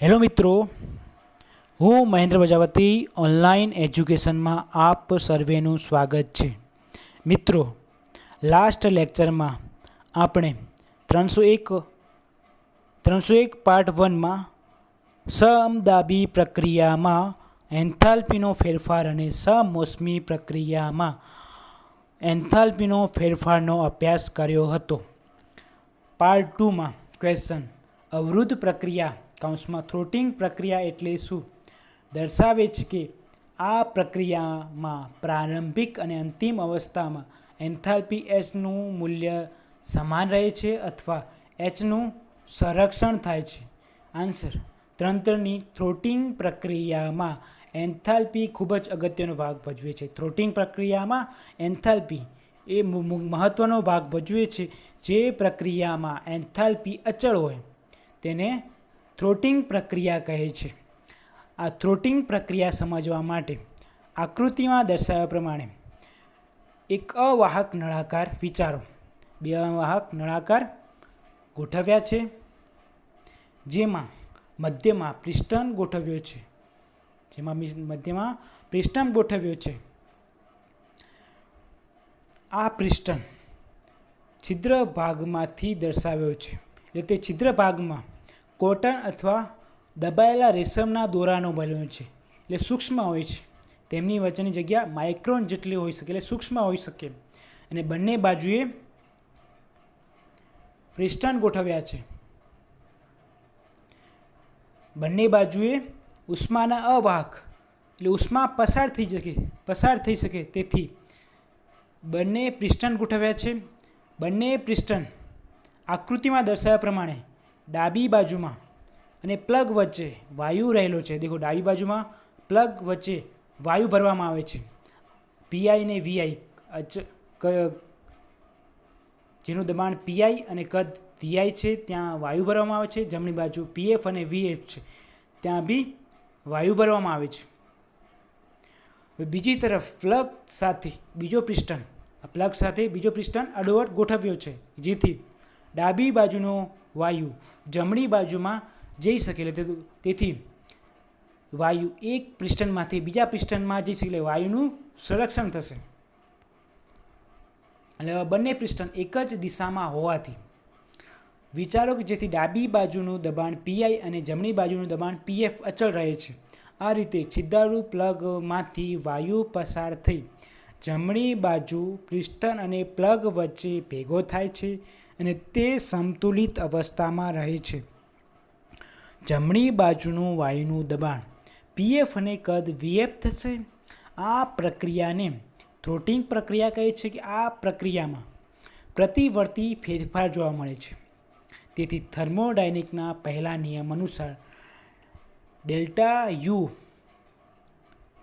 Hello મિત્રો, હું Mahendra Prajapati online એજ્યુકેશનમાં આપ સર્વેનું સ્વાગત છે. મિત્રો, લાસ્ટ લેક્ચરમાં આપણે 301 પાર્ટ 1માં સમદાબી પ્રક્રિયામાં એન્થાલ્પીનો ફેરફાર અને સમોષ્મી પ્રક્રિયામાં એન્થાલ્પીનો ફેરફારનો અભ્યાસ કર્યો હતો. પાર્ટ 2માં ક્વેશ્ચન અવરુદ્ધ પ્રક્રિયા કૌંસમાં થ્રોટિંગ પ્રક્રિયા એટલે શું દર્શાવે છે કે આ પ્રક્રિયામાં પ્રારંભિક અને અંતિમ અવસ્થામાં એન્થાલ્પી એચનું મૂલ્ય સમાન રહે છે અથવા એચનું સંરક્ષણ થાય છે. આન્સર: તંત્રની થ્રોટિંગ પ્રક્રિયામાં એન્થાલ્પી ખૂબ જ અગત્યનો ભાગ ભજવે છે. થ્રોટિંગ પ્રક્રિયામાં એન્થાલ્પી એ મહત્ત્વનો ભાગ ભજવે છે. જે પ્રક્રિયામાં એન્થાલ્પી અચળ હોય તેને થ્રોટિંગ પ્રક્રિયા કહે છે. આ થ્રોટિંગ પ્રક્રિયા સમજવા માટે આકૃતિમાં દર્શાવ્યા પ્રમાણે એક અવાહક નળાકાર વિચારો. બે અવાહક નળાકાર ગોઠવ્યા છે, જેમાં મધ્યમાં પિસ્ટન ગોઠવ્યો છે. આ પિસ્ટન છિદ્ર ભાગમાંથી દર્શાવ્યો છે. એટલે તે છિદ્ર ભાગમાં કોટન અથવા દબાયેલા રેશમના દોરાનો બન્યો છે. એટલે સૂક્ષ્મ હોય છે. તેમની વચ્ચેની જગ્યા માઇક્રોન જેટલી હોઈ શકે, એટલે સૂક્ષ્મ હોઈ શકે. અને બંને બાજુએ પિસ્ટન ગોઠવ્યા છે. બંને બાજુએ ઉષ્માના અવાહક, એટલે ઉષ્મા પસાર થઈ શકે તેથી બંને પિસ્ટન ગોઠવ્યા છે. બંને પિસ્ટન આકૃતિમાં દર્શાવ્યા પ્રમાણે ડાબી બાજુમાં અને પ્લગ વચ્ચે વાયુ રહેલો છે. દેખો, ડાબી બાજુમાં પ્લગ વચ્ચે વાયુ ભરવામાં આવે છે. પીઆઈ અને વીઆઈ, જેનું દબાણ પીઆઈ અને કદ વીઆઈ છે ત્યાં વાયુ ભરવામાં આવે છે. જમણી બાજુ પીએફ અને વીએફ છે, ત્યાં બી વાયુ ભરવામાં આવે છે. બીજી તરફ પ્લગ સાથે બીજો પિસ્ટન અડોઅડ ગોઠવ્યો છે, જેથી ડાબી બાજુનો વાયુ જમણી બાજુમાં જઈ શકે. તેથી વાયુ એક પિસ્ટનમાંથી બીજા પિસ્ટનમાં જઈ શકે, વાયુનું સંરક્ષણ થશે. એટલે બંને પિસ્ટન એક જ દિશામાં હોવાથી વિચારો કે જેથી ડાબી બાજુનું દબાણ પીઆઈ અને જમણી બાજુનું દબાણ પીએફ અચળ રહે છે. આ રીતે છિદ્રાળુ પ્લગમાંથી વાયુ પસાર થઈ જમણી બાજુ પિસ્ટન અને પ્લગ વચ્ચે ભેગો થાય છે અને તે સંતુલિત અવસ્થામાં રહે છે. જમણી બાજુનું વાયુનું દબાણ પીએફ અને કદ વીએફ થશે. આ પ્રક્રિયાને થ્રોટિંગ પ્રક્રિયા કહે છે. કે આ પ્રક્રિયામાં પ્રતિવર્તી ફેરફાર જોવા મળે છે. તેથી થર્મોડાયનેમિક્સના પહેલા નિયમ અનુસાર ડેલ્ટા યુ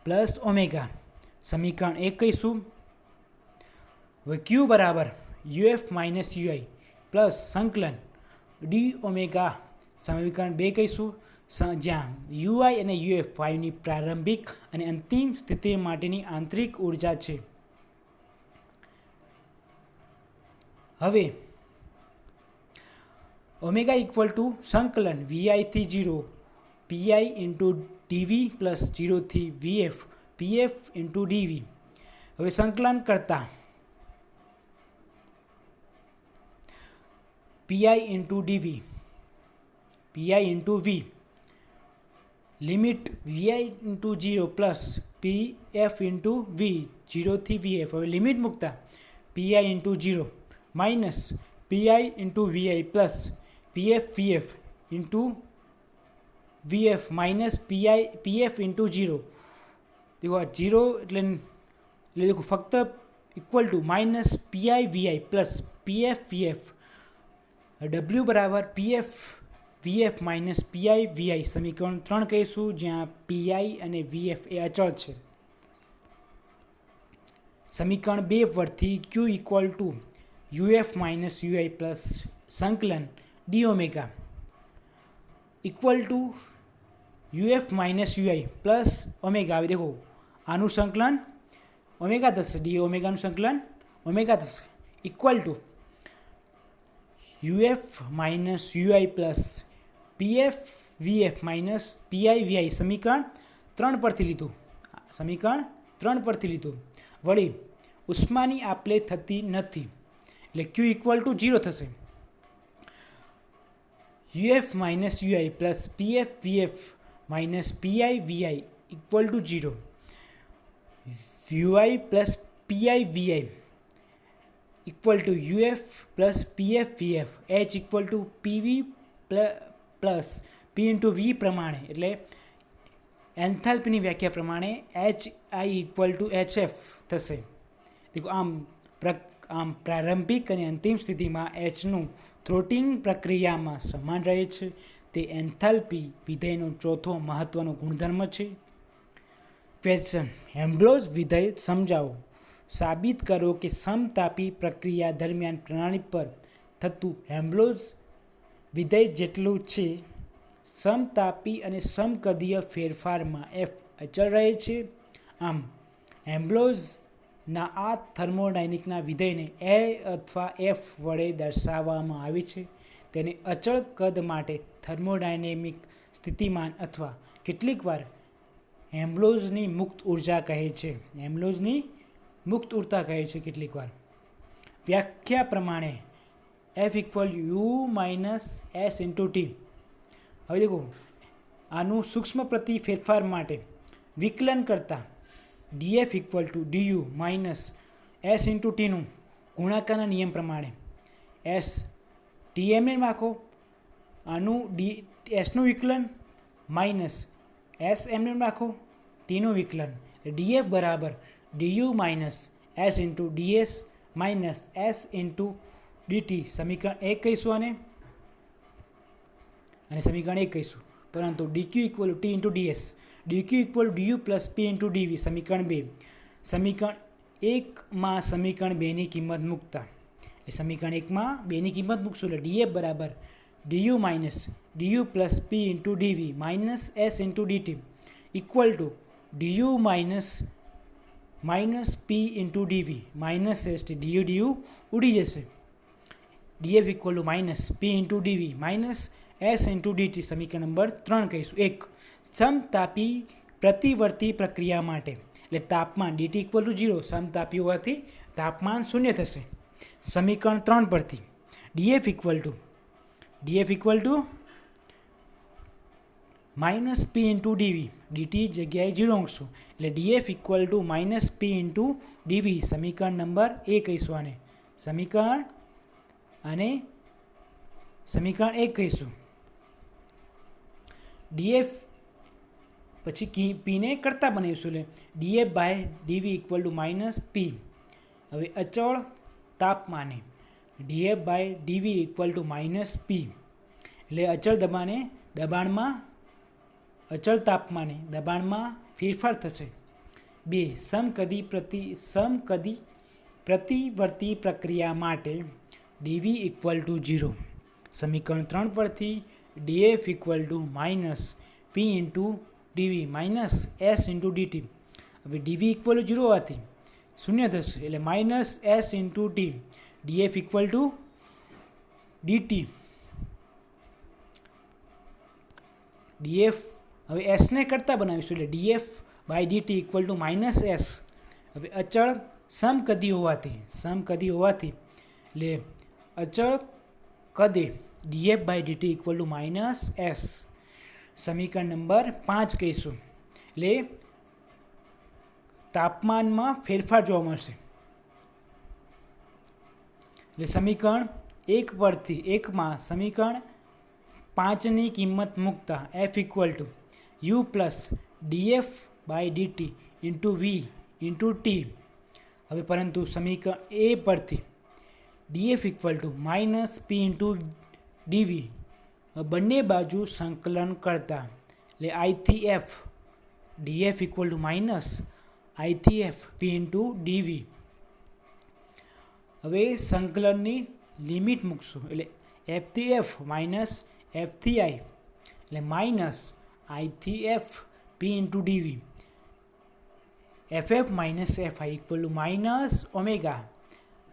પ્લસ ઓમેગા સમીકરણ 1 કહીશું. હવે ક્યુ બરાબર યુએફ માઇનસ યુઆઈ પ્લસ સંકલન ડી ઓમેગા સમીકરણ 2 કહીશું, જ્યાં યુઆઈ અને યુએફ વાયુની પ્રારંભિક અને અંતિમ સ્થિતિ માટેની આંતરિક ઉર્જા છે. હવે ઓમેગા ઇક્વલ ટુ સંકલન વીઆઈથી 0 પીઆઈ ઇન્ટુ ડીવી પ્લસ 0થી વીએફ પીએફ ઇન્ટુ ડીવી. હવે સંકલન કરતા PI into DV, PI into V, limit VI into 0 plus PF into V 0થી વીએફ. હવે લિમિટ મૂકતા PI into 0 minus PI into VI plus PF VF into VF minus PF into 0. देखो 0 એટલે देखो ફક્ત equal to minus PI VI plus PF VF. W બરાબર PF VF minus PI VI સમીકરણ 3 કહીશું, જ્યાં પીઆઈ અને વીએફ એ અચળ છે. સમીકરણ 2 પરથી Q equal to UF minus UI plus સંકલન D omega equal to UF minus UI plus omega. હવે દેખો આનું સંકલન ઓમેગા થશે, ડી ઓમેગાનું સંકલન ઓમેગા થશે, equal to UF minus UI plus PF VF minus PI VI સમીકરણ 3 પરથી લીધું. વળી ઉષ્માની આપલે થતી નથી એટલે ક્યુ ઇક્વલ ટુ 0 થશે. UF minus UI plus PF VF minus PI VI equal to 0. UI plus PI VI equal to UF plus PF VF H equal to PV plus P into V પ્રમાણે એટલે એન્થાલ્પીની વ્યાખ્યા પ્રમાણે H I equal to HF થશે. દેખો આમ પ્રારંભિક અને અંતિમ સ્થિતિમાં એચનું થ્રોટિંગ પ્રક્રિયામાં સમાન રહે છે. તે એન્થાલ્પી વિધેયનો ચોથો મહત્વનો ગુણધર્મ છે. ક્વેશ્ચન: હેમ્બ્લોઝ વિધેય સમજાવો. સાબિત કરો કે સમતાપી પ્રક્રિયા દરમિયાન પ્રણાલી પર થતું હેમ્બ્લોઝ વિધેય જેટલું છે. સમતાપી અને સમકદીય ફેરફારમાં એફ અચળ રહે છે. આમ હેમ્બ્લોઝના આ થર્મોડાયનેમિકના વિધેયને એ અથવા એફ વડે દર્શાવવામાં આવે છે. તેને અચળ કદ માટે થર્મોડાયનેમિક સ્થિતિમાન અથવા કેટલીકવાર હેમ્બ્લોઝની મુક્ત ઉર્જા કહે છે. કેટલીકવાર વ્યાખ્યા પ્રમાણે F equal U minus S into T. હવે દેખો આનું સૂક્ષ્મ પ્રતિ ફેરફાર માટે વિકલન કરતાં DF equal to DU minus S into ટીનું ગુણાકારના નિયમ પ્રમાણે એસ ટી એમને નાખો, આનું એસનું વિકલન માઇનસ એસ એમને નાખો, ટીનું વિકલન. ડીએફ બરાબર DU minus S into DS minus S into DT સમીકરણ 1 કહીશું અને સમીકરણ 1 કહીશું. પરંતુ DQ equal T into DS, DQ equal DU plus P into DV સમીકરણ 2. સમીકરણ 1માં સમીકરણ 2ની કિંમત મૂકતા સમીકરણ 1માં 2ની કિંમત મૂકશું એટલે ડીએફ બરાબર DU minus DU plus P into DV minus S into DT equal to DU minus P into DV minus S T. DU ઉડી જશે. DF equal to minus P into DV minus S into DT સમીકરણ number 3 કહીશું. 1. સમતાપી પ્રતિવર્તી પ્રક્રિયા માટે એટલે તાપમાન DT equal to 0 સમતાપી હોવાથી તાપમાન 0 થશે. સમીકરણ 3 પરથી DF equal to minus P into DV DT જગ્યાએ 0 મૂકશું એટલે DF equal to minus P into DV સમીકરણ નંબર 1 કહીશું. સમીકરણ 1 કહીશું. ડીએફ પછી પીને કરતા બનાવીશું એટલે DF by DV equal to minus P. હવે અચળ તાપમાને DF by DV equal to minus P એટલે અચળ તાપમાને દબાણમાં ફેરફાર થશે. 2. સમકદી પ્રતિવર્તી પ્રક્રિયા માટે ડીવી ઇક્વલ ટુ 0 સમીકરણ 3 પરથી DF equal to minus P into DV minus S into DT. હવે ડીવી ઇક્વલ ટુ 0 હોવાથી 0 થશે એટલે minus S into T. DF equal to DT. DF હવે એસને કરતાં બનાવીશું એટલે DF by DT equal to minus S. હવે અચળ સમકદી હોવાથી એટલે અચળ કદે DF by DT equal to minus S સમીકરણ નંબર 5 કહીશું. એટલે તાપમાનમાં ફેરફાર જોવા મળશે. એટલે સમીકરણ 1 પરથી 1માં સમીકરણ 5ની કિંમત મૂકતા F equal to U plus DF by DT into V into T. હવે પરંતુ સમીકરણ એ પરથી DF equal to minus P into DV બંને બાજુ સંકલન કરતા એટલે આઈથી F DF equal to minus આઈથી એફ પી ઇન્ટુ ડીવી. હવે સંકલનની લિમિટ મૂકશું એટલે એફથી એફ માઇનસ એફથી આઈ એટલે માઇનસ આઈથી F P into DV F minus F I equal to minus omega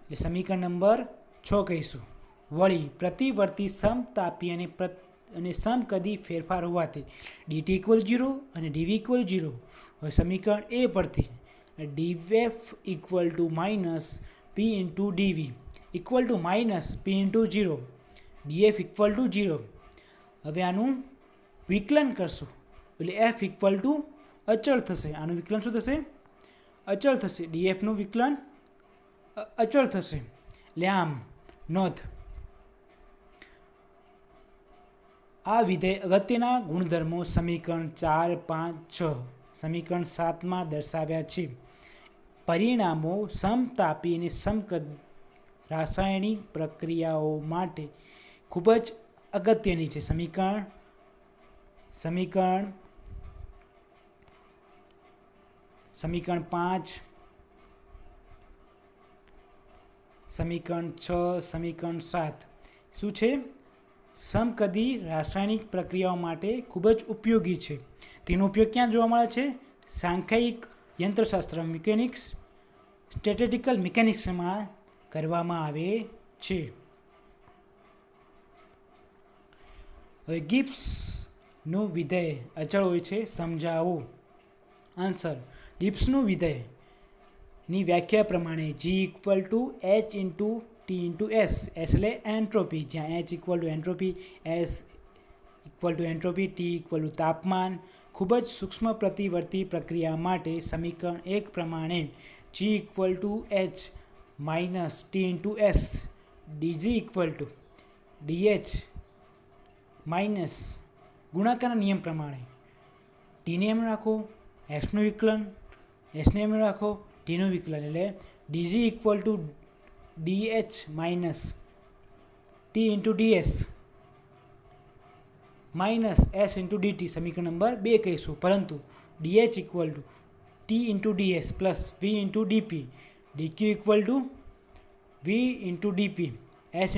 એટલે સમીકરણ નંબર 6 કહીશું. વળી પ્રતિવર્તી સમતાપી અને અને સમકદી ફેરફાર હોવાથી dt ઇક્વલ 0 અને dv ઇક્વલ 0. હવે સમીકરણ એ પરથી df equal to minus p into dv equal to minus p into 0, df equal to 0. હવે આનું વિકલન કરશું એટલે f ઇક્વલ ટુ અચળ થશે. આનું વિકલન શું થશે? અચળ થશે. dfનું વિકલન અચળ થશે. એટલે આમ નોંધ, આ વિધેય અગત્યના ગુણધર્મો સમીકરણ 4, 5, 6, સમીકરણ 7માં દર્શાવ્યા છે. પરિણામો સમતાપી અને સમકદ રાસાયણિક પ્રક્રિયાઓ માટે ખૂબ જ અગત્યની છે. સમીકરણ 5, સમીકરણ 6, સમીકરણ 7 શું છે? સમકદી રાસાયણિક પ્રક્રિયાઓ માટે ખૂબ જ ઉપયોગી છે. તેનો ઉપયોગ ક્યાં જોવા મળે છે? સાંખ્યિક યંત્રશાસ્ત્ર મિકેનિક્સ, સ્ટેટિસ્ટિકલ મિકેનિક્સમાં કરવામાં આવે છે. હવે ગિબ્સનું વિધેય અચળ હોય છે, સમજાવો. આન્સર: ગિબ્સનું વિધેયની વ્યાખ્યા પ્રમાણે g equal to h into T into S, S એટલે એન્ટ્રોપી, જ્યાં h equal to entropy, S equal to entropy, T equal to તાપમાન. ખૂબ જ સૂક્ષ્મ પ્રતિવર્તી પ્રક્રિયા માટે સમીકરણ 1 પ્રમાણે g equal to h minus T into S, dg equal to dh minus ગુણાકારના નિયમ પ્રમાણે ટીને એમ રાખો, એસનું વિકલન, એસને એમ રાખો, ટીનું વિકલન, એટલે dg equal to dh minus T into ds minus S into dt સમીકરણ નંબર 2 કહીશું. પરંતુ dh equal to T into ds plus V into DP, dq equal to V into DP, S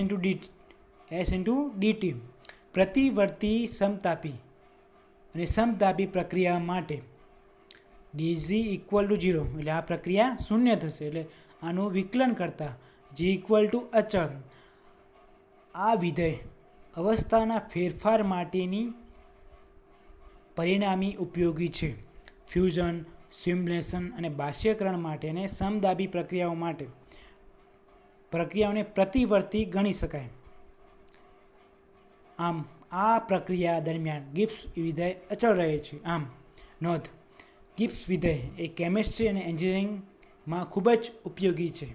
into dt. પ્રતિવર્તી સમતાપી અને સમતાપી પ્રક્રિયા માટે dg equal to 0, એટલે આ પ્રક્રિયા શૂન્ય થશે. એટલે આનું વિકલન કરતાં g ઇક્વલ ટુ અચળ. આ વિધેય અવસ્થાના ફેરફાર માટેની પરિણામી ઉપયોગી છે. ફ્યુઝન, સિમ્યુલેશન અને બાષ્પીકરણ માટે અને સમદાબી પ્રક્રિયાઓને પ્રતિવર્તી ગણી શકાય. આમ આ પ્રક્રિયા દરમિયાન ગિબ્સ વિધેય અચળ રહે છે. આમ નોંધ, ગિબ્સ વિધેય એ કેમિસ્ટ્રી અને એન્જિનિયરિંગમાં ખૂબ જ ઉપયોગી છે.